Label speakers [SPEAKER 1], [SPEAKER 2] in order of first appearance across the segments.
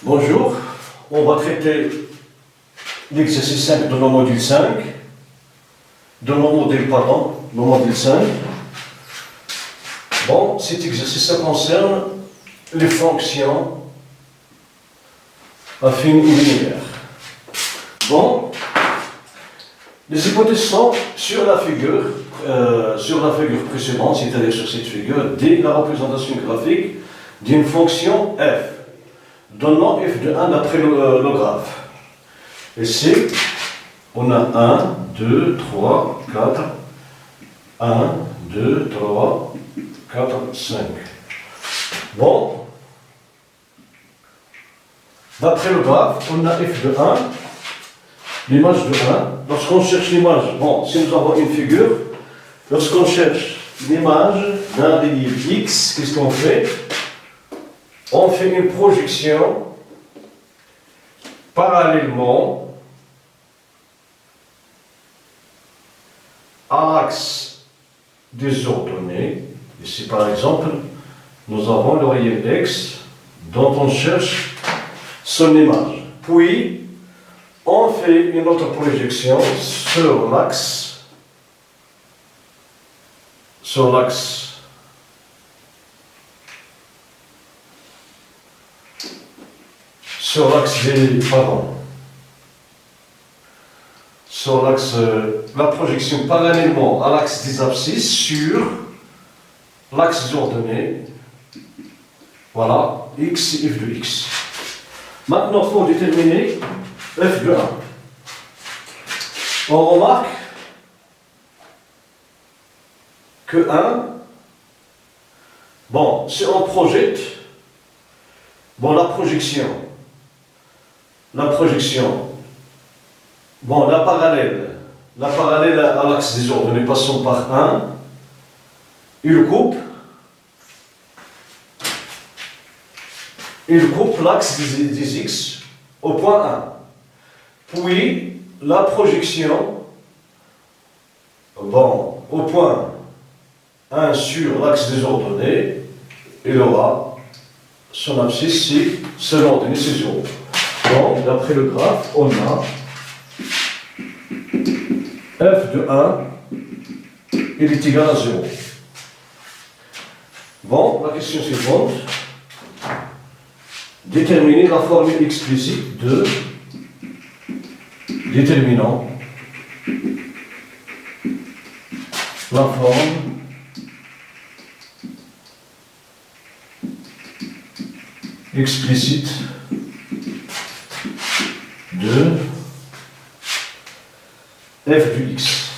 [SPEAKER 1] Bonjour, on va traiter l'exercice 5 de nos modules 5, de nos modèles, pardon, nos modules 5. Bon, cet exercice ça concerne les fonctions affines ou linéaires. Bon, les hypothèses sont sur la figure précédente, c'est-à-dire sur cette figure, dès la représentation graphique d'une fonction f, donnant f de 1 d'après le graphe. Ici, on a 1, 2, 3, 4, 1, 2, 3, 4, 5. Bon, d'après le graphe, on a f de 1, l'image de 1. Lorsqu'on cherche l'image, bon, si nous avons une figure, lorsqu'on cherche l'image d'un relief X, qu'est-ce qu'on fait? On fait une projection parallèlement à l'axe des ordonnées. Ici, par exemple, nous avons le relief X dont on cherche son image. Puis, on fait une autre projection sur l'axe la projection parallèlement à l'axe des abscisses sur l'axe des ordonnées. Voilà, x et f de x. Maintenant, il faut déterminer f de 1. On remarque que 1, bon, si on projette, bon, la projection, bon, la parallèle à l'axe des ordonnées passant par 1, il coupe l'axe des x au point 1. Puis, la projection, bon, au point 1 sur l'axe des ordonnées, il aura son abscisse si l'ordonnée c'est 0. Donc, d'après le graphe, on a f de 1, il est égal à 0. Bon, la question suivante. Déterminer la formule explicite de déterminant la forme explicite de f du x.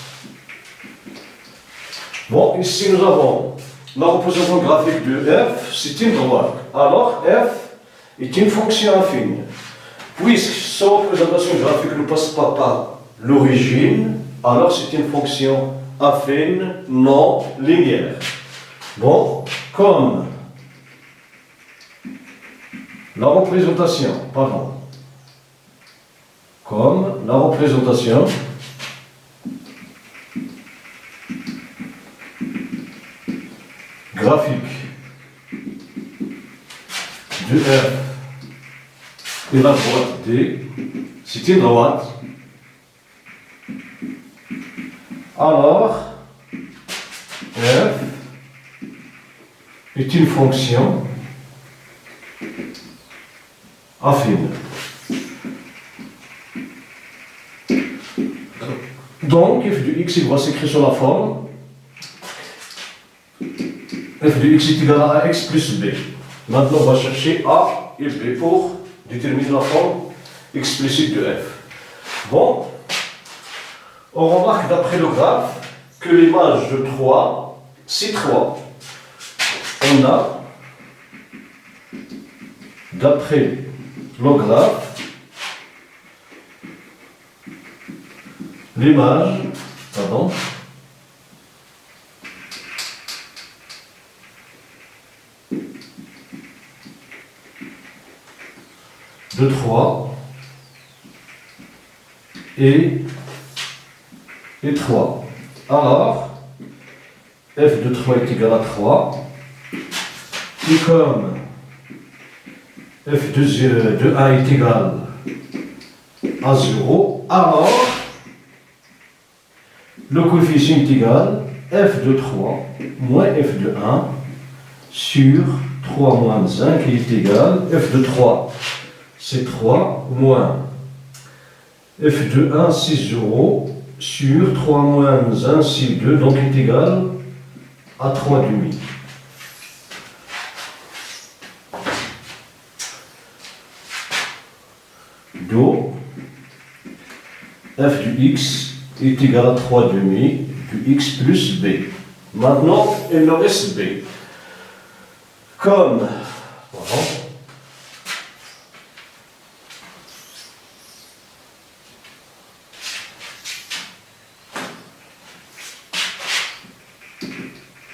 [SPEAKER 1] Bon, ici nous avons la représentation graphique de f, c'est une droite. Alors f est une fonction affine. Puisque sa représentation graphique ne passe pas par l'origine, alors c'est une fonction affine non linéaire. Bon, comme la représentation graphique de f et la droite D, c'est une droite, alors f est une fonction affine. Donc f de x il va s'écrire sur la forme f de x est égal à ax plus b. Maintenant on va chercher a et b pour déterminer la forme explicite de f. Bon, on remarque d'après le graphe que l'image de 3, c'est 3. On a, d'après le graphe, l'image, de 3 et 3. Alors, f de 3 est égal à 3. Et comme de 1 est égal à 0, alors le coefficient est égal f de 3 moins f de 1 sur 3 moins 1 qui est égal f de 3, c'est 3 moins f de 1, c'est 0 sur 3 moins 1, c'est 2, donc est égal à 3 demi. Do f du x est égal à 3 demi du x plus b. Maintenant, il nous reste b. Comme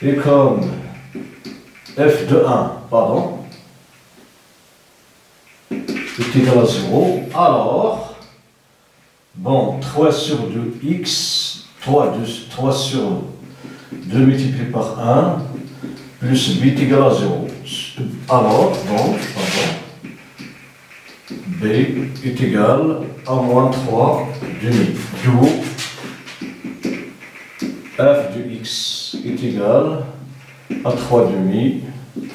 [SPEAKER 1] et comme f de 1, pardon, est égal à 0, alors, bon, 3 sur 2x, 3 sur 2 multiplié par 1, plus b est égal à 0. Alors, donc, pardon, b est égal à moins 3 demi. D'où f de x est égal à 3 demi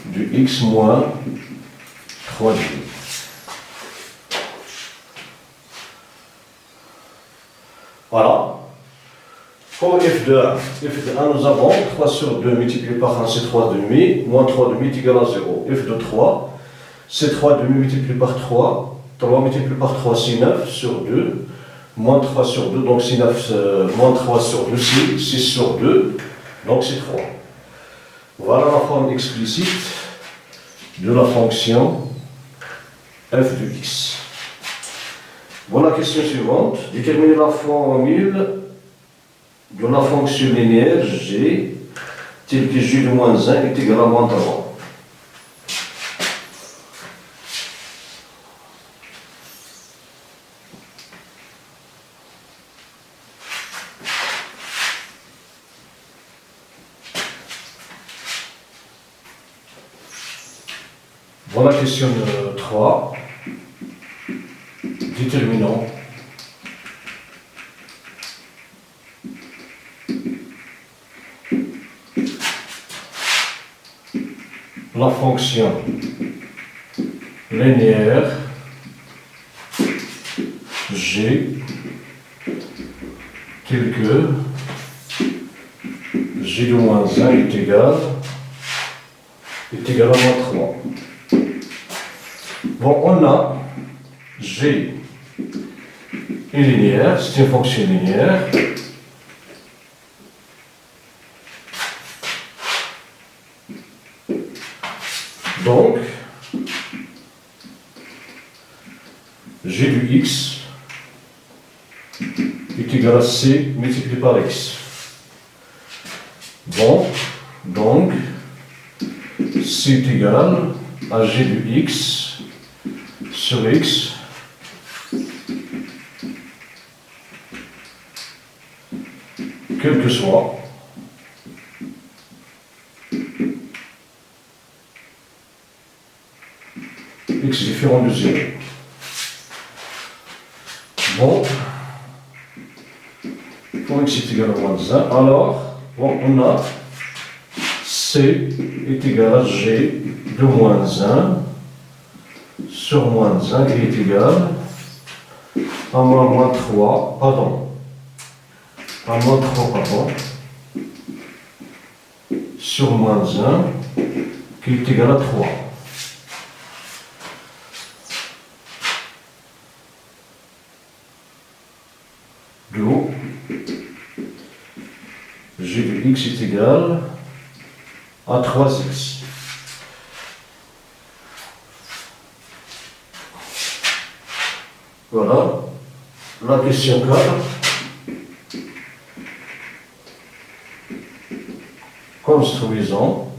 [SPEAKER 1] du x moins 3 demi. Voilà. Pour f de 1, nous avons 3 sur 2 multiplié par 1, c'est 3 demi, moins 3 demi est égal à 0. f de 3, c'est 3 demi multiplié par 3, 3 multiplié par 3, c'est 9 sur 2, moins 3 sur 2, donc c'est 9, moins 3 sur 2, c'est 6 sur 2, donc c'est 3. Voilà la forme explicite de la fonction f de x. Voilà la question suivante. Déterminer la formule de la fonction linéaire g telle que g de moins 1 est égal à moins 3. Voilà la question 3. Déterminons la fonction linéaire g telle que g de moins 1 est égal à moins 3. Bon, on a g est linéaire, c'est une fonction linéaire. Donc, g du x est égal à c multiplié par x. Bon, donc, c est égal à g du x sur x quel que soit x différent de 0. Bon, pour x est égal à moins 1, alors, bon, on a c est égal à g de moins 1 sur moins 1 qui est égal à moins 3, pardon, à moins 3, pardon, sur moins 1 qui est égal à 3. D'où g de x est égal à 3x. Voilà la question 4. Construisons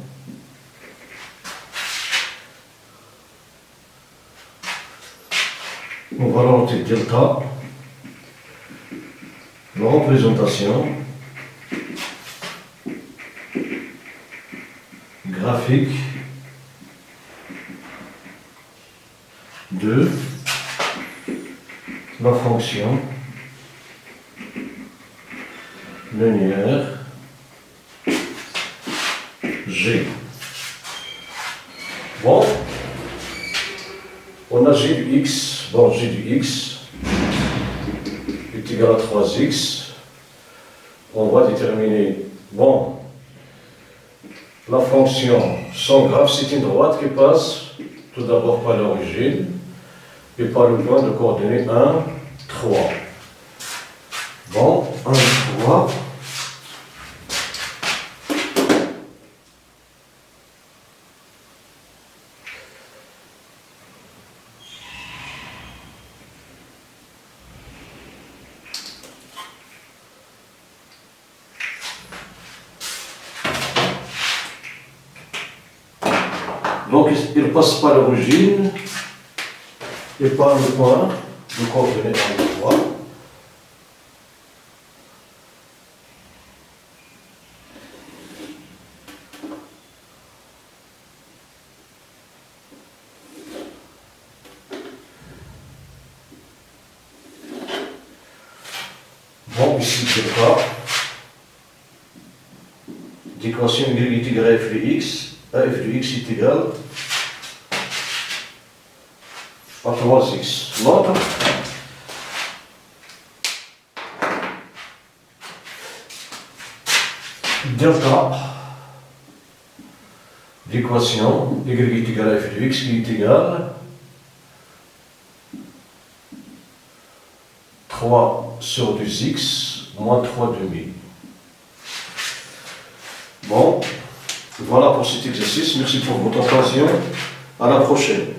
[SPEAKER 1] on va noter delta, la représentation graphique de la fonction linéaire G. Bon, on a G du X, bon, G du X est égal à 3X. On va déterminer, bon, la fonction, son graphe, c'est une droite qui passe tout d'abord par l'origine et par le point de coordonnées 1, 3. Bon, 1, 3. Donc il passe par l'origine et par le point de coordonnées 1 et 3. Bon, ici c'est le cas d'équation y est égal à f de x. F de x est égal à 3x. Note. Delta d'équation y est égal à f de x qui est égal 3 sur 2x moins 3 demi. Bon. Voilà pour cet exercice. Merci pour votre attention. À la prochaine.